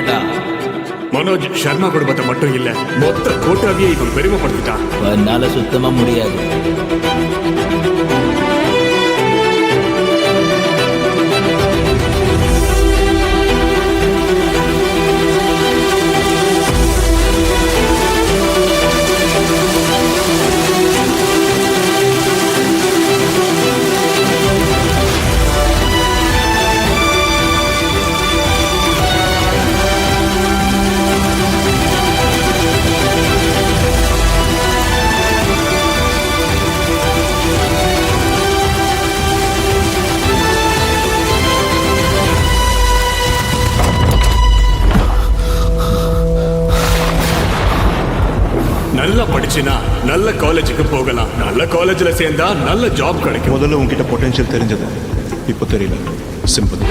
கேட்டா? மனோஜ் சர்மா குடும்பத்தை மட்டும் இல்ல, மொத்த கோட்டாவியே இவன் பெருமைப்படுத்திட்டான். என்னால சுத்தமா முடியாது. நல்லா படிச்சுனா நல்ல காலேஜுக்கு போகலாம், நல்ல காலேஜ்ல சேர்ந்தா நல்ல ஜாப் கிடைக்கும். முதல்ல உன்கிட்ட பொட்டன்ஷியல் தெரிஞ்சது, இப்போ தெரியல. சிம்பிள்.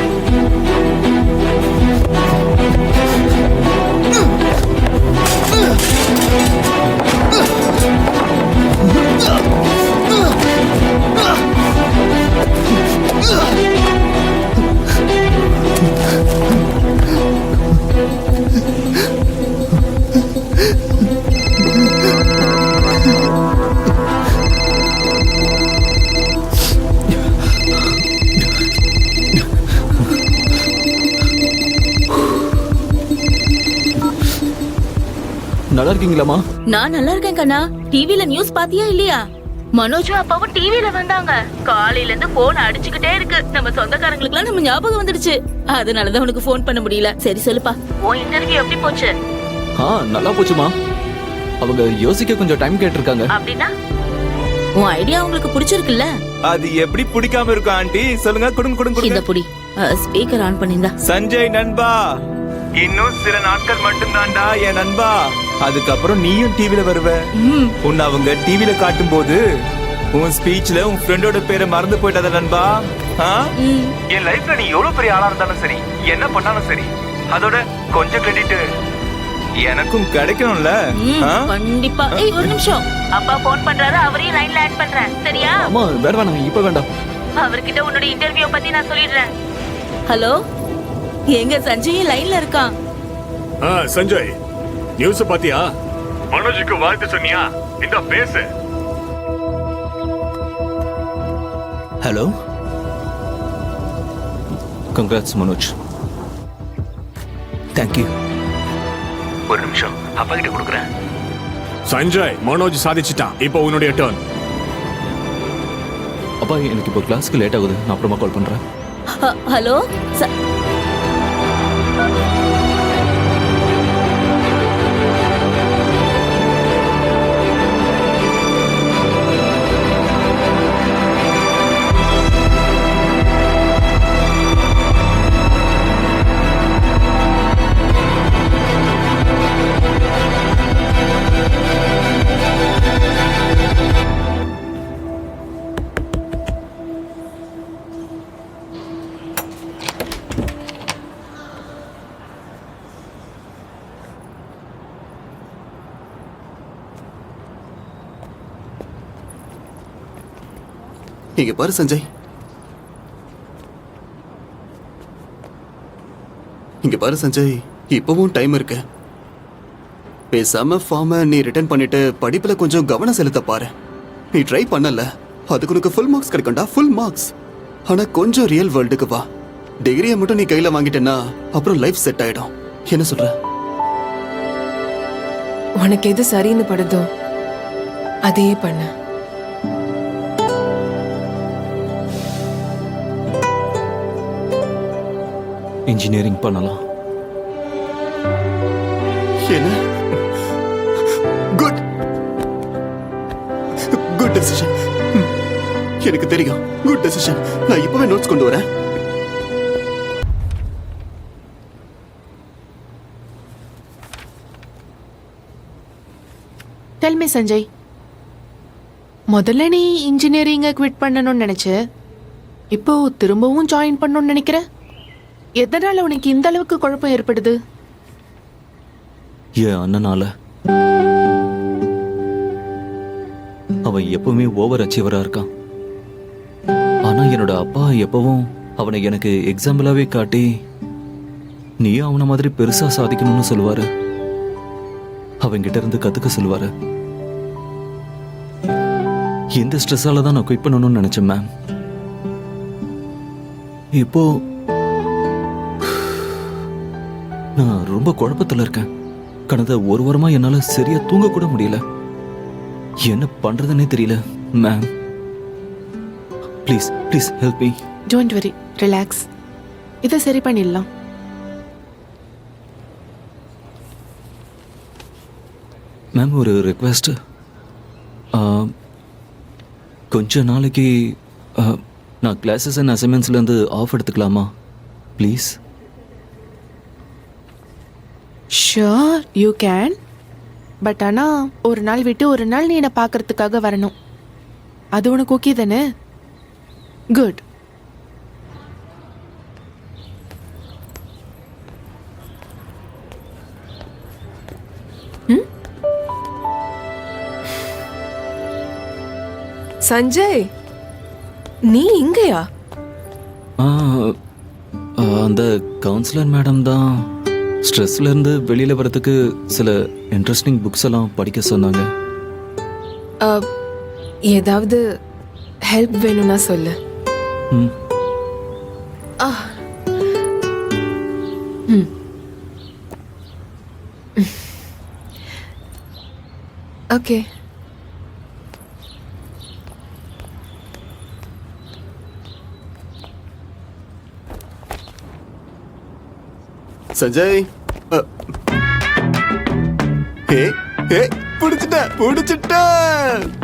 நல்லா இருக்கீங்களாமா? நான் நல்லா இருக்கேன் கண்ணா. டிவில நியூஸ் பாத்தியா இல்லையா? மனோஜும் அப்பாவும் டிவில வந்தாங்க. காலையில இருந்து போன் அடிச்சுக்கிட்டே இருக்கு. நம்ம சொந்தக்காரங்களுக்குலாம் நம்ம ஞாபகம் வந்துடுச்சு. அதனாலதான் உனக்கு போன் பண்ண முடியல. சரி சொல்லுப்பா, உன் இன்டர்வியூ எப்படி போச்சு? நல்லா போச்சுமா. அவங்க யோசிக்க கொஞ்சம் டைம் கேட்டிருக்காங்க. அப்படின்னா உன் ஐடியா உங்களுக்கு பிடிச்சிருக்குல்ல? அது எப்படி பிடிக்காம இருக்கும் ஆண்டி? சொல்லுங்க. கொடுங்க. இந்த புடி ஸ்பீக்கர் ஆன் பண்ணிருந்தா. சஞ்சய் நண்பா, இன்னும் சில நாட்கள் மட்டும் தான்டா என் நண்பா. அதுக்கப்புறம் நீயும் டிவில வருவ. உன்னை அவங்க டிவில காட்டும் போது உன் ஸ்பீச்ல உன் ஃப்ரெண்டோட பேரை மறந்து போயிட்டத நண்பா. என் லைஃப்ல நீ எவ்வளவு பெரிய ஆளா இருந்தாலும் சரி, என்ன பண்ணாலும் சரி, அதோட கொஞ்சம் கிரெடிட் எனக்கும் கிடைக்கணும்ல. கண்டிப்பா. ஒரு நிமிஷம், அப்பா போன் பண்றாரு, அவரையும் லைன்ல ஆட் பண்றேன். சரியா? அம்மா வேண்டாம், இப்ப வேண்டாம். அவர்கிட்ட உன்னோட இன்டர்வியூ பத்தி நான் சொல்லிடுறேன். ஹலோ, எங்க சஞ்சய் லைன்ல இருக்கான். சஞ்சய், நியூஸ் பாத்தியா? மனோஜுக்கு வாழ்த்து சொன்னியா? இந்த பேசு. Hello, congrats Manoj. தேங்க்யூ. ஒரு நிமிஷம், அப்பா கிட்ட கொடுக்குறேன். சஞ்சய், மனோஜ் சாதிச்சிட்டான். இப்போ உன்னுடைய டர்ன். அப்பா, எனக்கு இப்போ கிளாஸ்க்கு லேட் ஆகுது. நான் அப்புறமா கால் பண்றேன். ஹலோ. இங்க பாரு சஞ்சய், இப்பவும் டைம் இருக்கு. பேசாம ஃபார்மை நீ ரிட்டர்ன் பண்ணிட்டு படிப்புல கொஞ்சம் கவனம் செலுத்த பாரு. நீ ட்ரை பண்ணல, அதுக்கு உனக்கு ஃபுல் மார்க்ஸ் கிடைக்கும்டா, ஃபுல் மார்க்ஸ். ஆனா கொஞ்சம் ரியல் வேர்ல்டுக்கு வா. டிகிரியை மட்டும் நீ கையில வாங்கிட்டேன்னா அப்புறம் லைஃப் செட் ஆயிடும். என்ன சொல்ற? உனக்கு எது சரின்னு படுதோ அதே பண்ண. இன்ஜினியரிங் பண்ணலாம். என்ன? Good decision. எனக்கு தெரியும், குட் டெசிஷன். நான் இப்பவே நோட்ஸ் கொண்டு வரேன். Tell me சஞ்சய், முதல்ல நீ இன்ஜினியரிங்கை குவிட் பண்ணணும்னு நினைச்ச, இப்போ திரும்பவும் ஜாயின் பண்ணணும்னு நினைக்கிற. எதனால உனக்கு இந்த அளவுக்கு குழப்பம் ஏற்படுது? என் அண்ணனால. அவன் எப்பவுமே ஓவர் அச்சீவரா இருக்கான். ஆனா என்னோட அப்பா எப்பவும் அவனை எனக்கு எக்ஸாம்பிளாவே காட்டி நீயும் அவன மாதிரி பெருசா சாதிக்கணும்னு சொல்லுவாரு. அவங்கிட்ட இருந்து கத்துக்க சொல்லுவாரு. இந்த ஸ்ட்ரெஸ்ஸால தான் நான் குயிட் பண்ணணும்னு நினைச்சேன் மேம். இப்போ நான் ரொம்ப குழப்பத்துல இருக்கேன். கடந்த ஒரு வாரமா என்னால சரியா தூங்க கூட முடியல. என்ன பண்றதுன்னே தெரியல ma'am. Please please help me. Don't worry, relax. இதை சரி பண்ணிடலாம். மேம் ஒரு ரெக்வெஸ்ட். கொஞ்ச நாளைக்கு நான் கிளாஸஸ் அண்ட் அசைன்மெண்ட்ஸ்லேருந்து ஆஃப் எடுத்துக்கலாமா please? Sure you can. But ஆனால் ஒரு நாள் விட்டு ஒரு நாள் நீ என்னை பார்க்கறதுக்காக வரணும். அது உனக்கு ஓகே தானே? குட். சஞ்சய், நீ இங்கயா? அந்த கவுன்சிலர் மேடம் தான் ஸ்ட்ரெஸ்ல இருந்து வெளியில வரதுக்கு சில இன்ட்ரெஸ்டிங் புக்ஸ் எல்லாம் படிக்க சொன்னாங்க. ஏதாவது ஹெல்ப் வேணும்னா சொல்லு. ம். ஓகே. சஞ்சய், பிடிச்சிட்ட.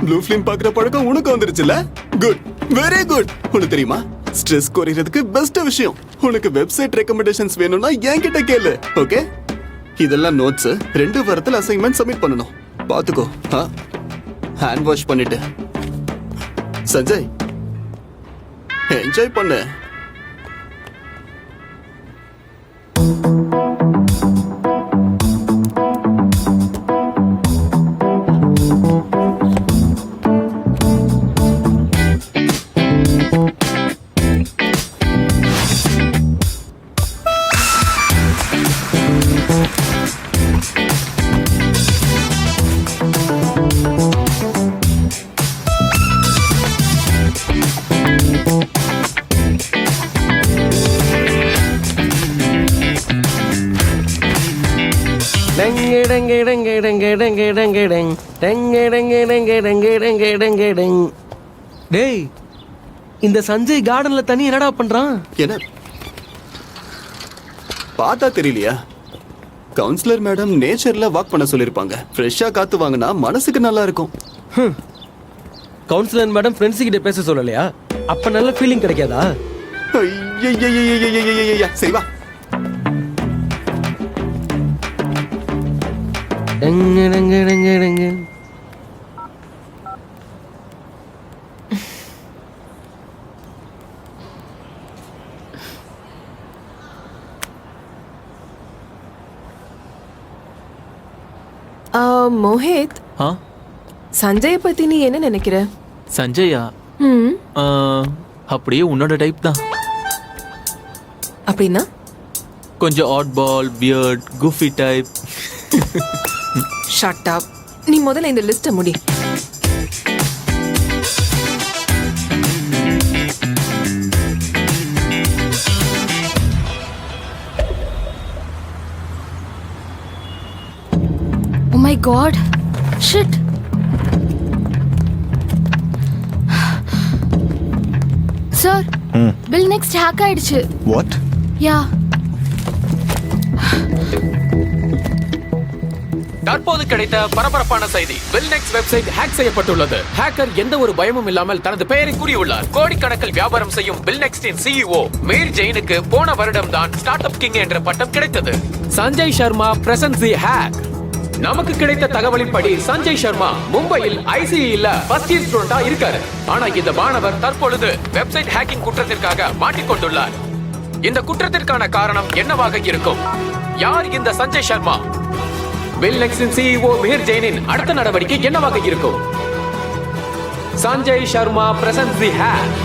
ப்ளூ ஃபிலிம் பாக்குற பழக்கம் உனக்கு வந்துருச்சுல? Good, very good. உனக்கு தெரியுமா, ஸ்ட்ரெஸ் குறைக்கிறதுக்கு பெஸ்ட் விஷயம், உனக்கு வெப்சைட் ரெக்கமெண்டேஷன்ஸ் வேணும்னா என்கிட்ட கேளு. ஓகே, இதெல்லாம் நோட்ஸ். 2 வாரத்துல அசைன்மெண்ட் சப்மிட் பண்ணணும். பாத்துக்கோ. ஹேண்ட் வாஷ் பண்ணிட்டு. சஞ்சய், என்ஜாய் பண்ணு. டேய், இந்த சஞ்சய் கார்டன்ல தண்ணி என்னடா பண்றான்? என்ன பார்த்தா தெரியலையா? கவுன்சிலர் மேடம் நேச்சர்ல வாக் பண்ண சொல்லிருப்பாங்க. ஃப்ரெஷ்ஷா காத்து வாங்கினா மனசுக்கு நல்லா இருக்கும். கவுன்சிலர் மேடம் ஃப்ரெண்ட்ஸ் கிட்ட பேச சொல்லலையா? அப்ப நல்ல ஃபீலிங் கிடைக்காதா? ஐயையையையையையையையைய, சரி வா. மோஹித், சஞ்சய பத்தி நீ என்ன நினைக்கிற? சஞ்சயா அப்படியே உன்னோட டைப் தான். அப்படின்னா கொஞ்சம் ஆட் பால், beard, kufi type. Shut up. நீ முதல்ல இந்த லிஸ்ட்டை முடி. Oh my god. Shit. Sir, Bill Next hack ஆயிடுச்சு. வாட்? Yeah. தற்போது கிடைத்த பரபரப்பான செய்தி. பில்நெக்ஸ் வெப்சைட் ஹேக் செய்யப்பட்டுள்ளது. ஹேக்கர் எந்த ஒரு பயமும் இல்லாமல் தனது பெயரை கூறியுள்ளார். கோடிக்கணக்கில் வியாபாரம் செய்யும் பில்நெக்ஸ்டின் CEO மீர் ஜெயினுக்கு போன வருடம் தான் ஸ்டார்ட் அப் கிங் என்ற பட்டம் கிடைத்தது. சஞ்சய் சர்மா பிரசன்ஸ் தி ஹேக். நமக்கு கிடைத்த தகவலின்படி சஞ்சய் சர்மா மும்பையில் ICEல ஃபர்ஸ்ட் இயர் ஸ்டூடெண்டா இருக்காரு. ஆனா இந்த மாணவர் தற்பொழுது வெப்சைட் ஹேக்கிங் குற்றத்திற்காக மாட்டிக்கொண்டுள்ளார். இந்த குற்றத்திற்கான காரணம் என்னவாக இருக்கும்? யார் இந்த சஞ்சய் சர்மா? பில்நெக்ஸின் CEO மீர் ஜெயினின் அடுத்த நடவடிக்கை என்னவாக இருக்கும்? சஞ்சய் சர்மா பிரசன்ஸ் தி ஹேக்.